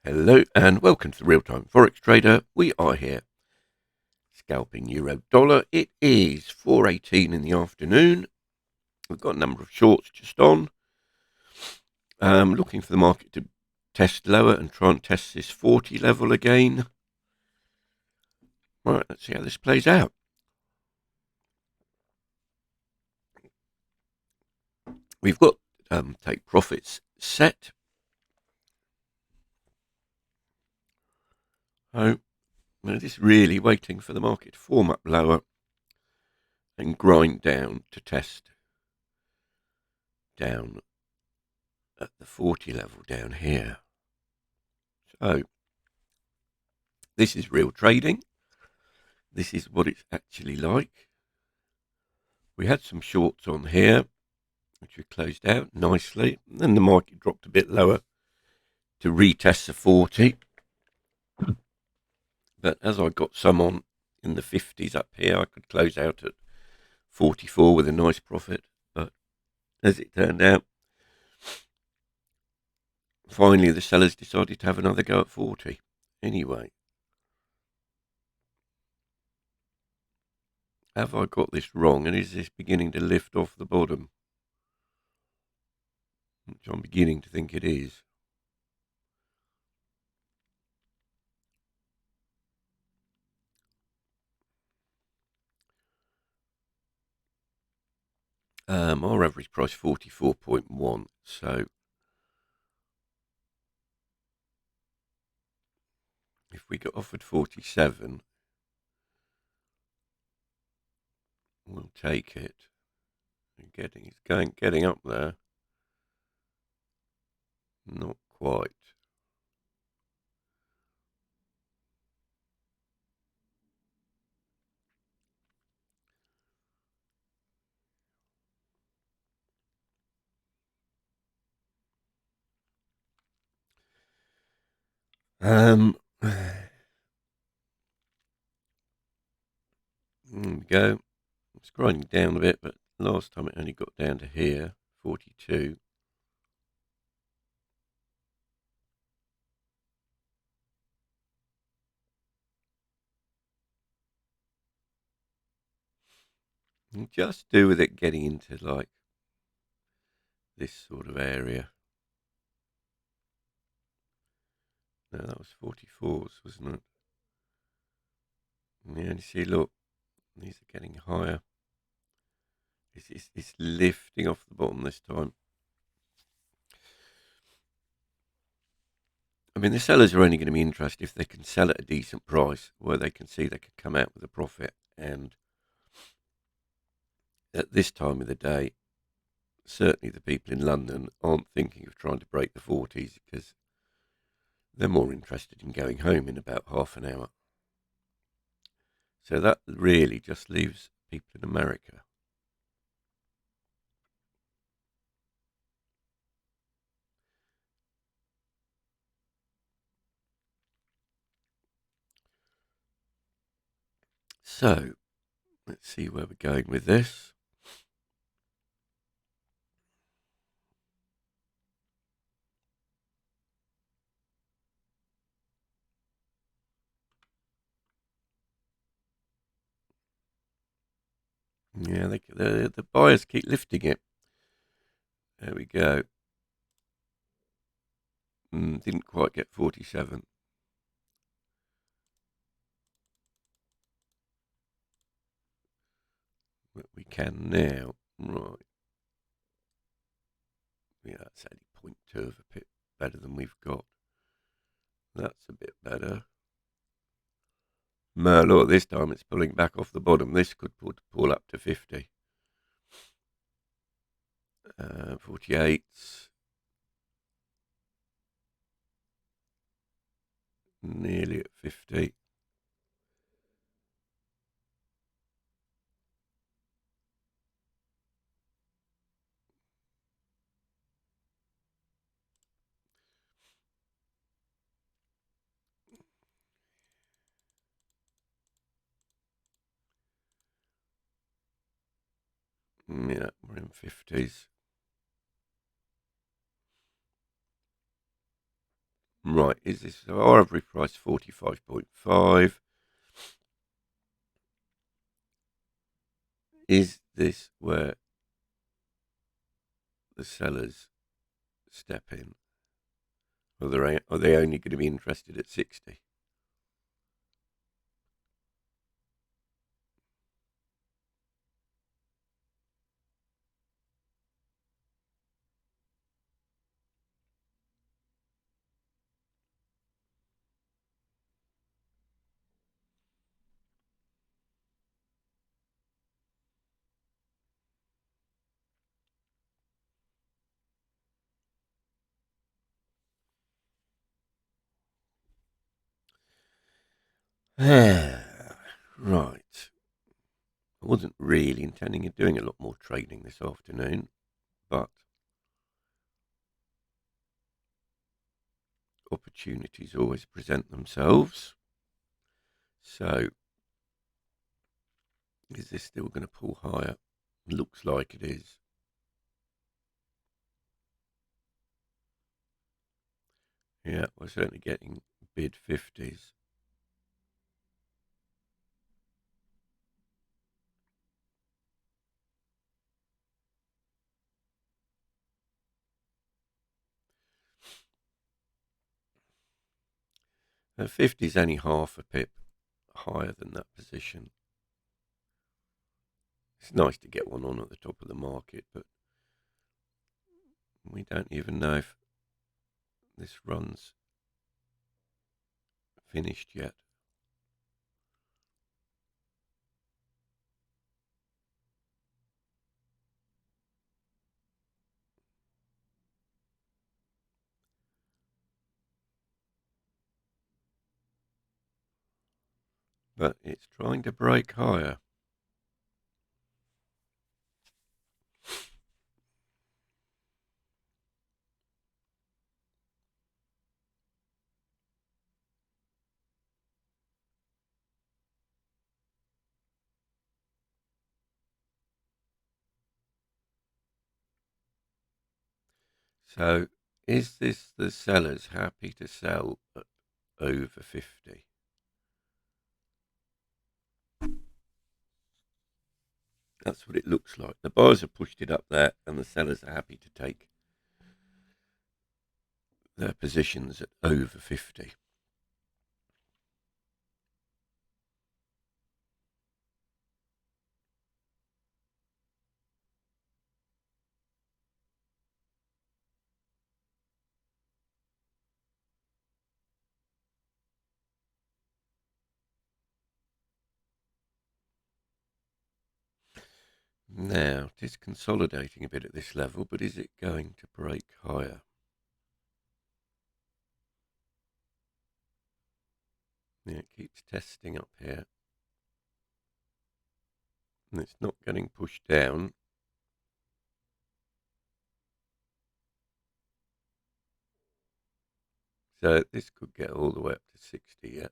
Hello and welcome to the Real-Time Forex Trader. We are here scalping euro dollar. It is 4:18 in the afternoon. We've got a number of shorts just on. Looking for the market to test lower and try and test this 40 level again. Right, let's see how this plays out. We've got take profits set. So we're just really waiting for the market to form up lower and grind down to test down at the 40 level down here. So this is real trading. This is what it's actually like. We had some shorts on here, which we closed out nicely. And then the market dropped a bit lower to retest the 40. But as I got some on in the 50s up here, I could close out at 44 with a nice profit. But as it turned out, finally the sellers decided to have another go at 40. Anyway, have I got this wrong? And is this beginning to lift off the bottom? Which I'm beginning to think it is. Our average price 44.1. So if we got offered 47, we'll take it. It's getting up there. Not quite. There we go. It's grinding down a bit, but last time it only got down to here, 42. And just do with it getting into like this sort of area. No, that was 44s, wasn't it? Yeah, you see, look, these are getting higher. It's lifting off the bottom this time. I mean, the sellers are only going to be interested if they can sell at a decent price, where they can see they could come out with a profit. And at this time of the day, certainly the people in London aren't thinking of trying to break the 40s because they're more interested in going home in about half an hour. So that really just leaves people in America. So let's see where we're going with this. Yeah, the buyers keep lifting it. There we go. Didn't quite get 47. But we can now. Right. Yeah, that's only 0.2 of a bit better than we've got. That's a bit better. Look, this time it's pulling back off the bottom. This could pull up to 50. 48. Nearly at 50. Yeah, we're in 50s. Right, is this our average price 45.5? Is this where the sellers step in? Or are they only going to be interested at 60? Right. I wasn't really intending on doing a lot more trading this afternoon, but opportunities always present themselves. So, is this still going to pull higher? Looks like it is. Yeah, we're certainly getting bid 50s. And 50 is only half a pip higher than that position. It's nice to get one on at the top of the market, but we don't even know if this run's finished yet. But it's trying to break higher. So, is this the sellers happy to sell at over 50? That's what it looks like. The buyers have pushed it up there, and the sellers are happy to take their positions at over 50. Now, it is consolidating a bit at this level, but is it going to break higher? Yeah, it keeps testing up here. And it's not getting pushed down. So this could get all the way up to 60 yet.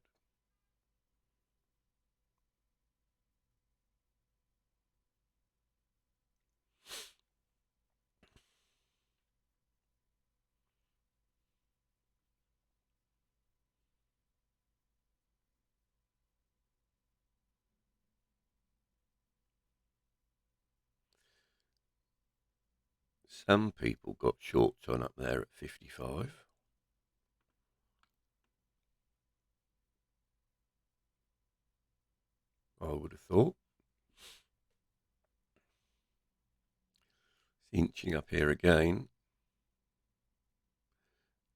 Some people got shorts on up there at 55. I would have thought. It's inching up here again.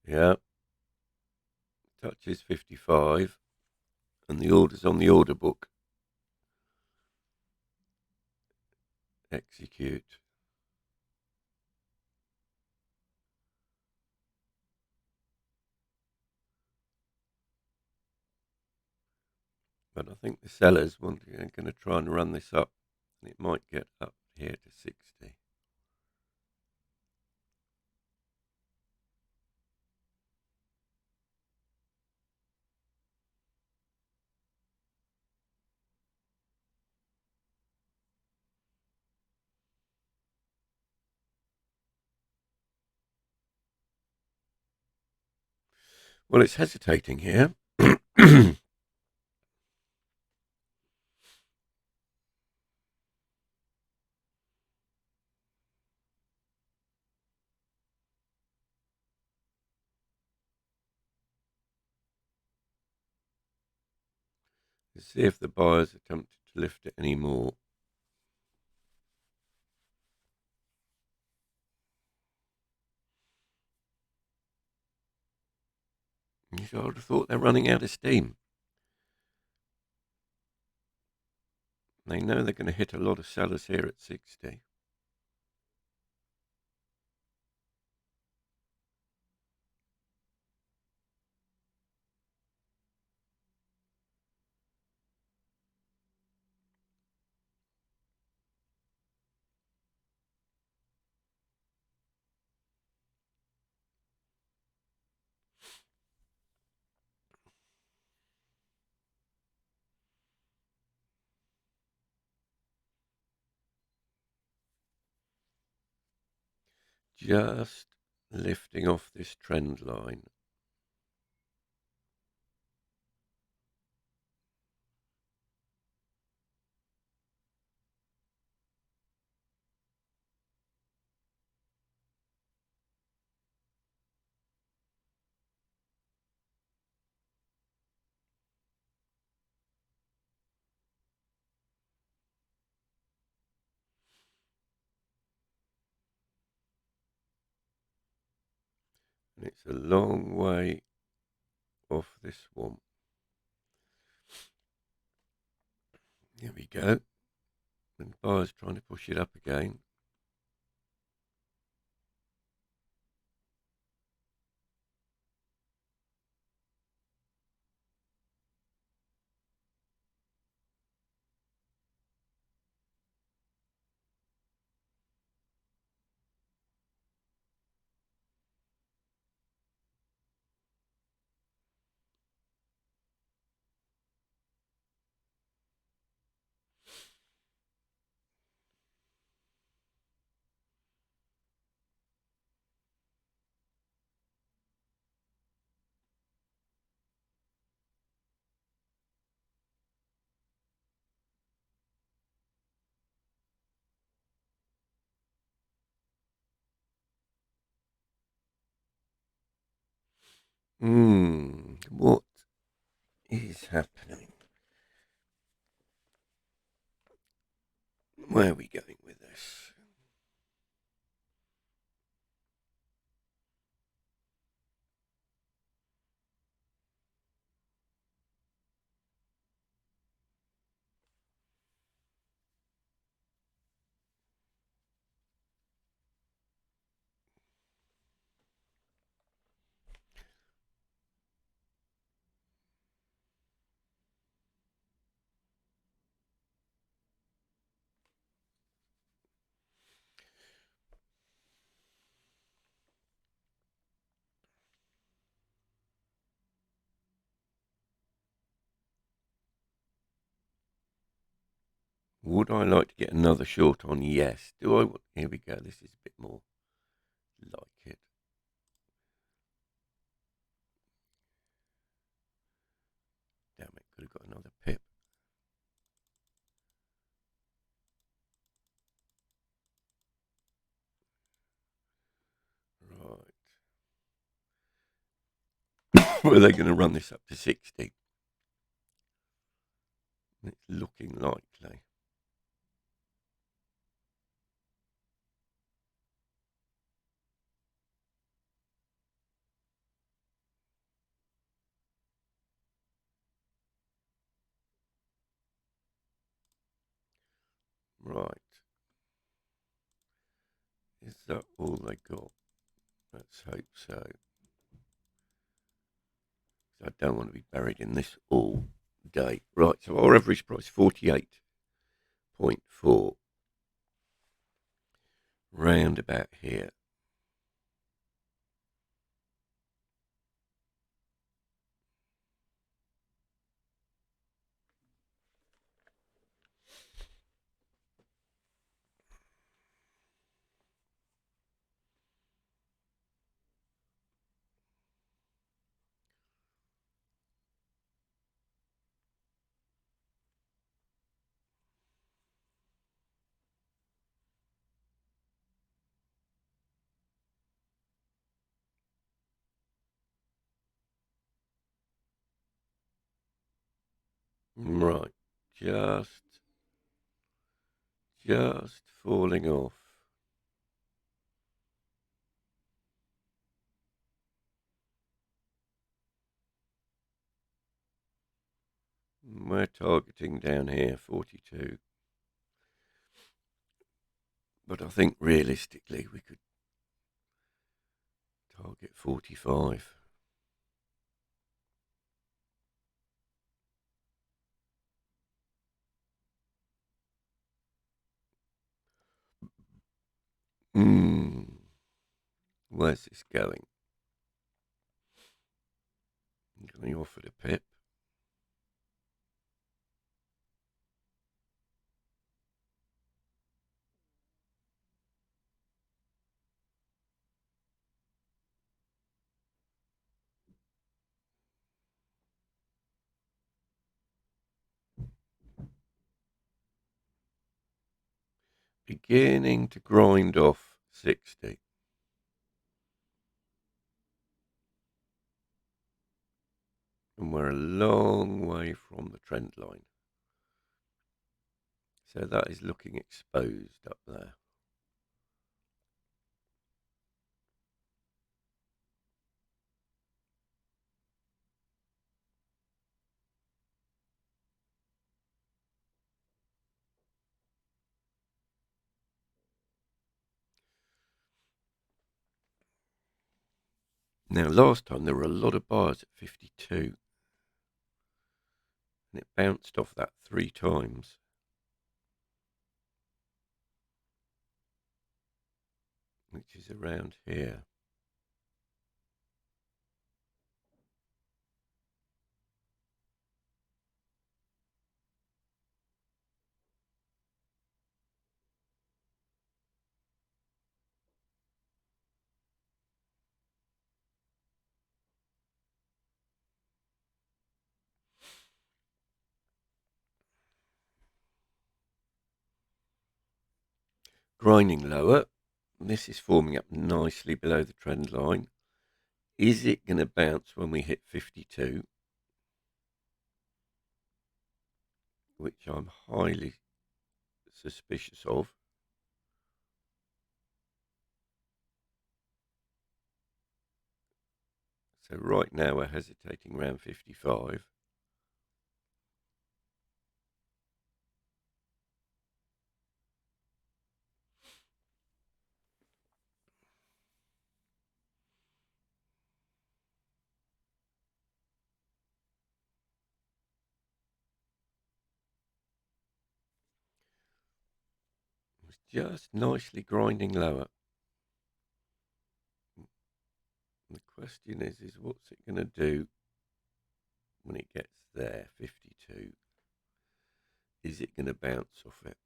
Yeah. Touches 55. And the order's on the order book. Execute. But I think the sellers are going to try and run this up. And it might get up here to 60. Well, it's hesitating here. Let's see if the buyers attempted to lift it anymore. I would have thought they're running out of steam. They know they're going to hit a lot of sellers here at 60. Just lifting off this trend line. And it's a long way off this one. Here we go. And the buyer's trying to push it up again. What is happening? Where are we going with this? Would I like to get another short on? Yes. Do I? Here we go. This is a bit more like it. Damn it. Could have got another pip. Right. Were they going to run this up to 60? It's looking likely. Right. Is that all they got? Let's hope so. I don't want to be buried in this all day. Right, so our average price 48.4. Round about here. Right, just falling off. We're targeting down here 42, but I think realistically we could target 45. Where's this going? Going off at a pip. Beginning to grind off 60. And we're a long way from the trend line. So that is looking exposed up there. Now, last time there were a lot of buyers at 52. And it bounced off that 3 times. Which is around here. Grinding lower. This is forming up nicely below the trend line. Is it going to bounce when we hit 52? Which I'm highly suspicious of. So right now we're hesitating around 55. It's just nicely grinding lower. The question is what's it going to do when it gets there, 52? Is it going to bounce off it?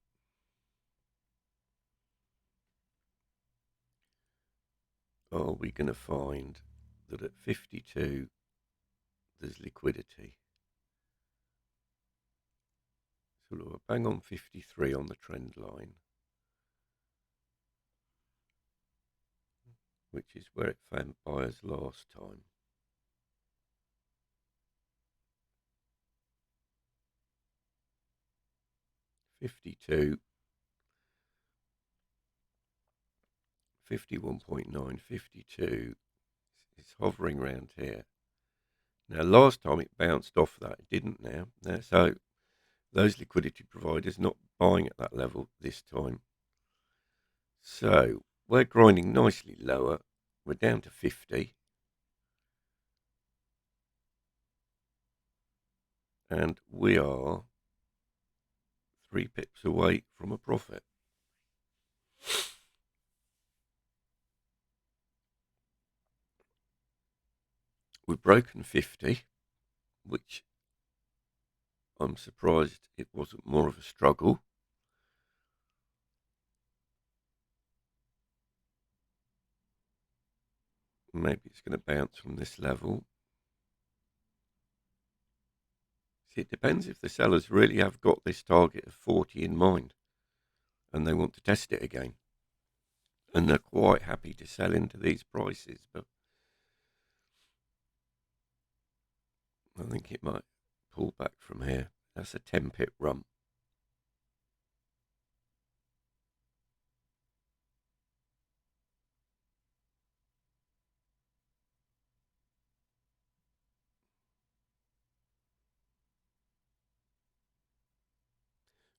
Are we going to find that at 52 there's liquidity? So we're bang on 53 on the trend line, which is where it found buyers last time. $52, 51.9, 52 is hovering around here. Now, last time it bounced off that, it didn't now. So those liquidity providers not buying at that level this time. So we're grinding nicely lower. We're down to 50. And we are 3 pips away from a profit. We've broken 50, which I'm surprised it wasn't more of a struggle. Maybe it's going to bounce from this level. See, it depends if the sellers really have got this target of 40 in mind and they want to test it again. And they're quite happy to sell into these prices, but I think it might pull back from here. That's a 10 pip run.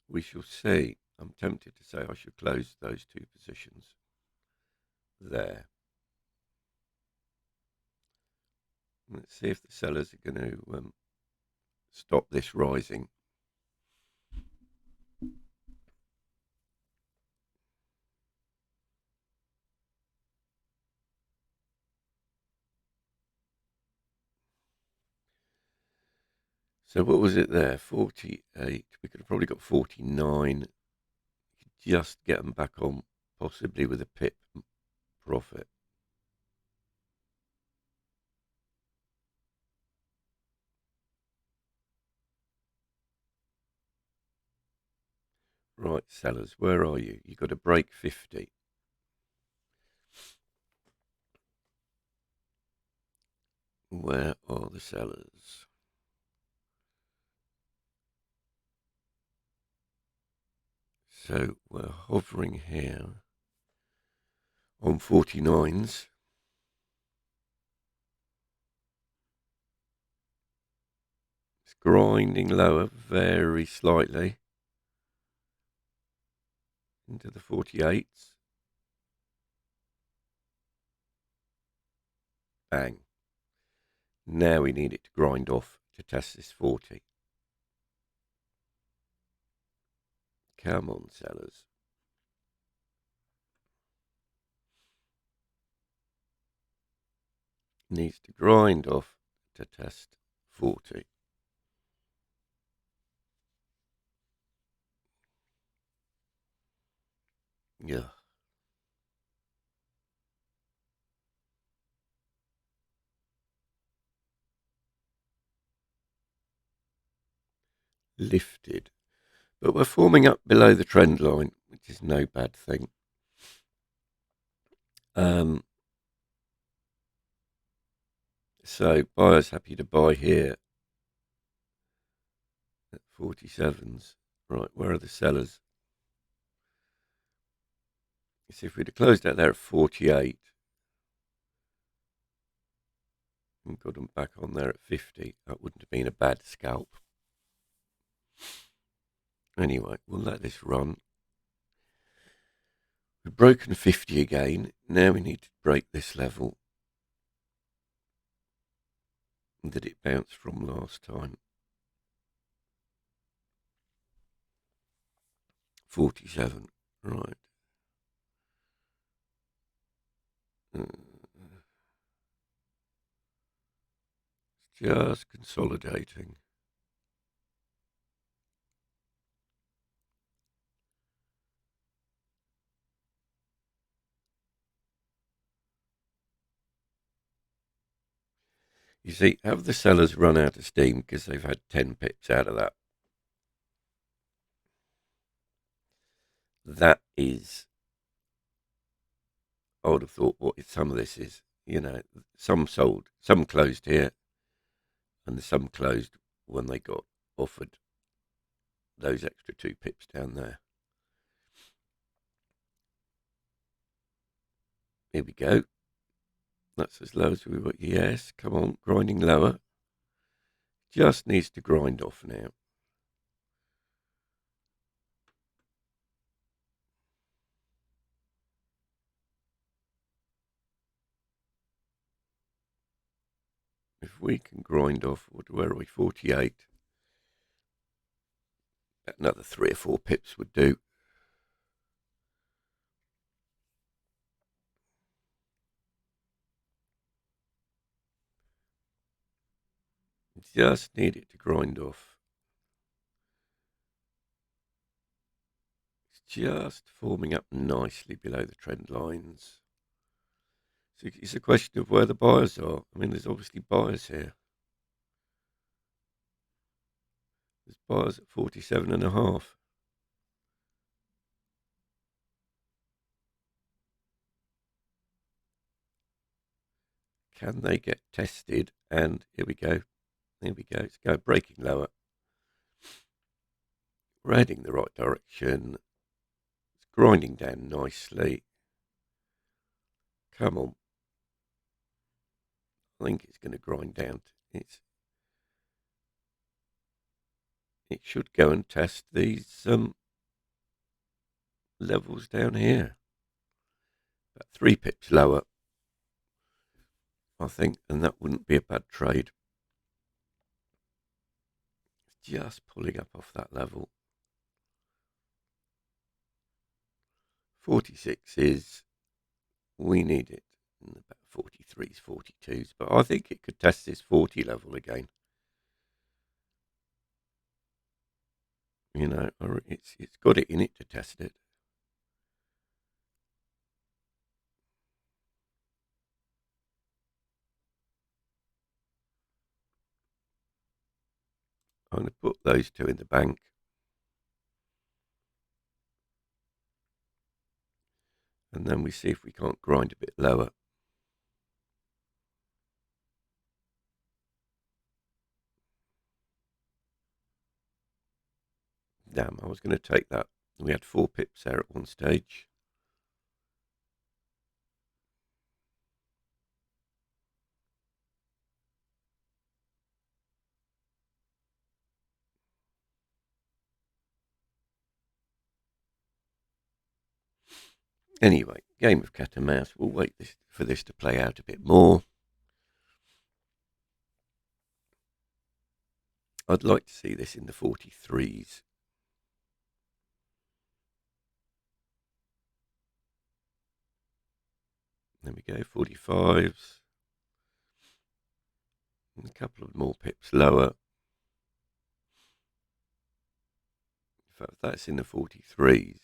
We shall see. I'm tempted to say I should close those two positions there. Let's see if the sellers are going to stop this rising. So what was it there? 48. We could have probably got 49. Just get them back on, possibly with a pip profit. Right, sellers, where are you? You've got to break 50. Where are the sellers? So we're hovering here on 49s. It's grinding lower very slightly into the 48s. Bang. Now we need it to grind off to test this 40. Come on, sellers. Needs to grind off to test 40. Yeah. Lifted. But we're forming up below the trend line, which is no bad thing. So buyers happy to buy here at 47s. Right, where are the sellers? See, if we'd have closed out there at 48 and got them back on there at 50, that wouldn't have been a bad scalp. Anyway, we'll let this run. We've broken 50 again. Now we need to break this level that it bounced from last time. 47, right. It's just consolidating. You see, have the sellers run out of steam because they've had 10 pips out of that? That is, I would have thought what some of this is. You know, some sold, some closed here, and some closed when they got offered those extra 2 pips down there. Here we go. That's as low as we were. Yes, come on, grinding lower. Just needs to grind off now. If we can grind off, where are we, 48? Another 3 or 4 pips would do. Just need it to grind off. It's just forming up nicely below the trend lines. So it's a question of where the buyers are. I mean, there's obviously buyers here. There's buyers at 47.5. Can they get tested? And here we go. Here we go. It's going breaking lower. We're heading the right direction. It's grinding down nicely. Come on. I think it's going to grind down. It should go and test these levels down here. About 3 pips lower, I think, and that wouldn't be a bad trade. Just pulling up off that level. 46 is, we need it in about 43s, 42s, but I think it could test this 40 level again. You know, it's got it in it to test it. I'm going to put those two in the bank. And then we see if we can't grind a bit lower. Damn, I was going to take that. We had 4 pips there at one stage. Anyway, game of cat and mouse. We'll wait for this to play out a bit more. I'd like to see this in the 43s. There we go, 45s. And a couple of more pips lower. In fact, that's in the 43s.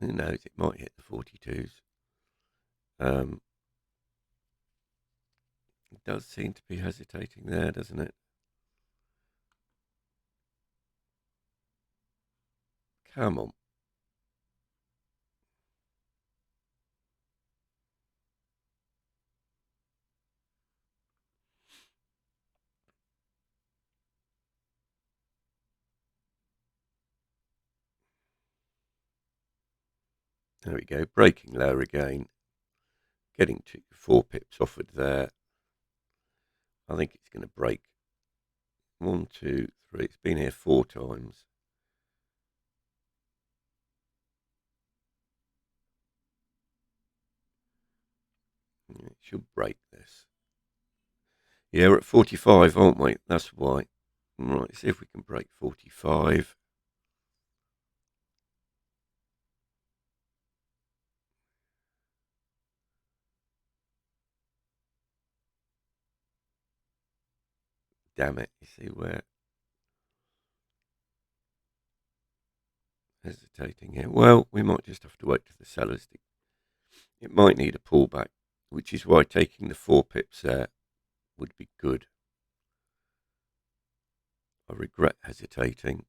Who knows, it might hit the 42s. It does seem to be hesitating there, doesn't it? Come on. There we go, breaking lower again. Getting to 4 pips offered there. I think it's going to break. 1, 2, 3. It's been here 4 times. It should break this. Yeah, we're at 45, aren't we? That's why. Right, see if we can break 45. Damn it, you see where hesitating here. Well, we might just have to wait for the sellers. It might need a pullback, which is why taking the 4 pips there would be good. I regret hesitating.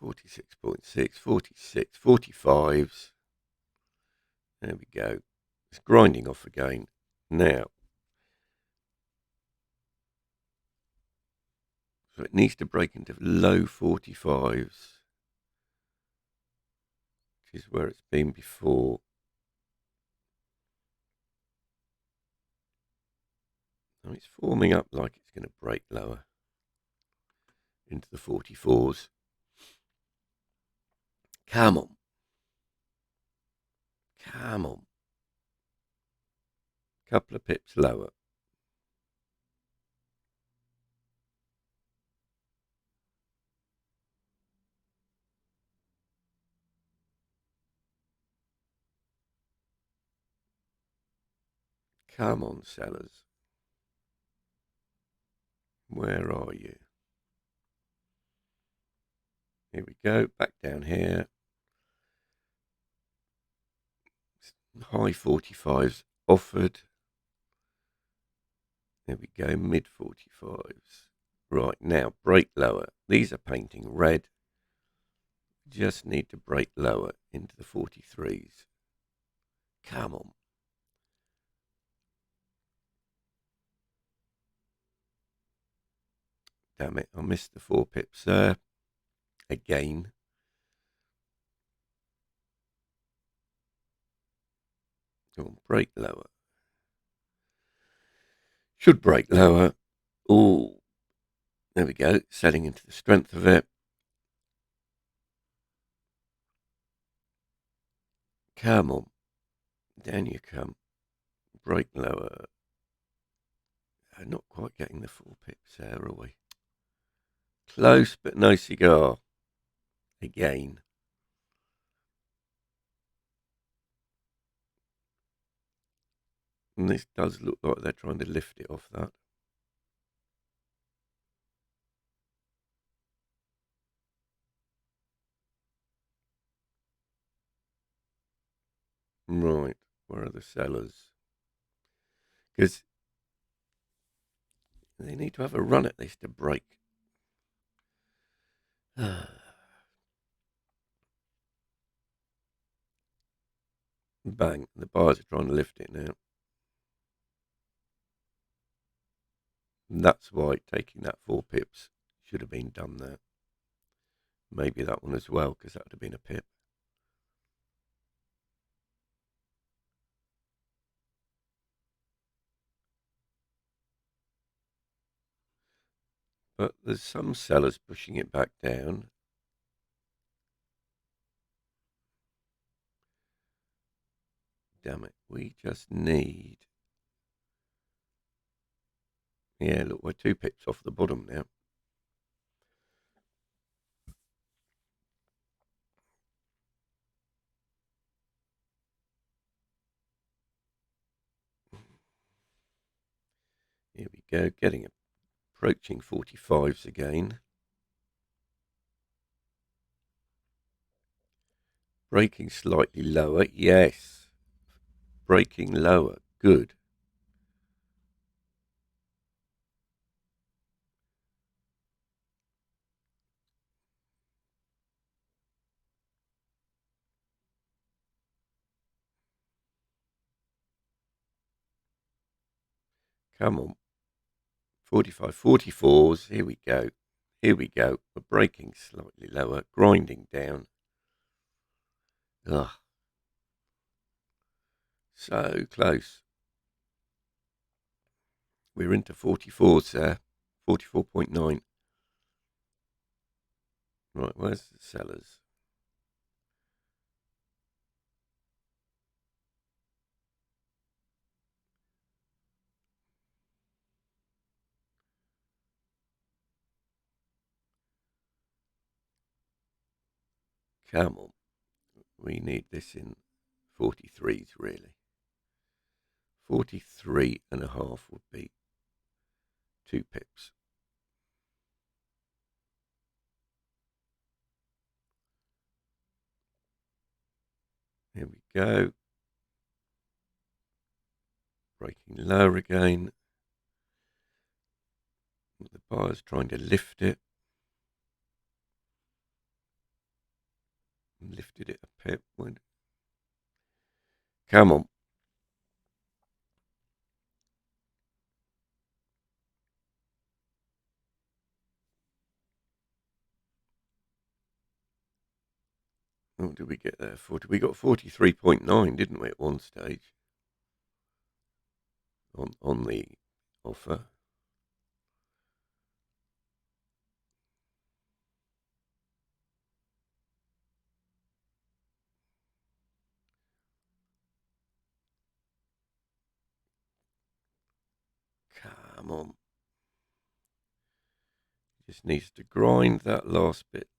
$46.6, 46, 45s. There we go. It's grinding off again. Now, so it needs to break into low 45s, which is where it's been before. Now it's forming up like it's going to break lower into the 44s. Come on. Come on. Couple of pips lower. Come on, sellers. Where are you? Here we go. Back down here. High 45s offered. There we go. Mid 45s. Right, now break lower. These are painting red. Just need to break lower into the 43s. Come on. Damn it, I missed the 4 pips there. Again. Come on, break lower. Should break lower. Oh, there we go. Selling into the strength of it. Come on. Down you come. Break lower. Not quite getting the 4 pips there, are we? Close, but no cigar. Again. And this does look like they're trying to lift it off that. Right, where are the sellers? Because they need to have a run at this to break. Bang, the buyers are trying to lift it now. And that's why taking that 4 pips should have been done there. Maybe that one as well, because that would have been a pip. But there's some sellers pushing it back down. Damn it, we just need... Yeah, look, we're 2 pips off the bottom now. Here we go, approaching 45s again. Breaking slightly lower, yes. Breaking lower, good. Come on. 45, 44s, here we go. Here we go. We're breaking slightly lower, grinding down. Ugh. So close. We're into 44s there. 44.9. Right, where's the sellers? Come on. We need this in 43s, really. 43.5 would be 2 pips. Here we go. Breaking lower again. The buyer's trying to lift it. Lifted it a pip. Come on. What did we get there? We got 43.9, didn't we, at one stage? On the offer. Come on. Just needs to grind that last bit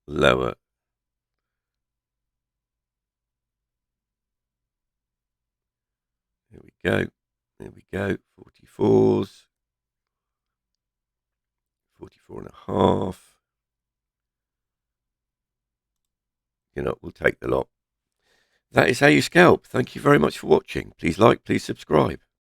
lower. There we go. There we go. 44s. 44.5. You know, we'll take the lot. That is how you scalp. Thank you very much for watching. Please like, please subscribe.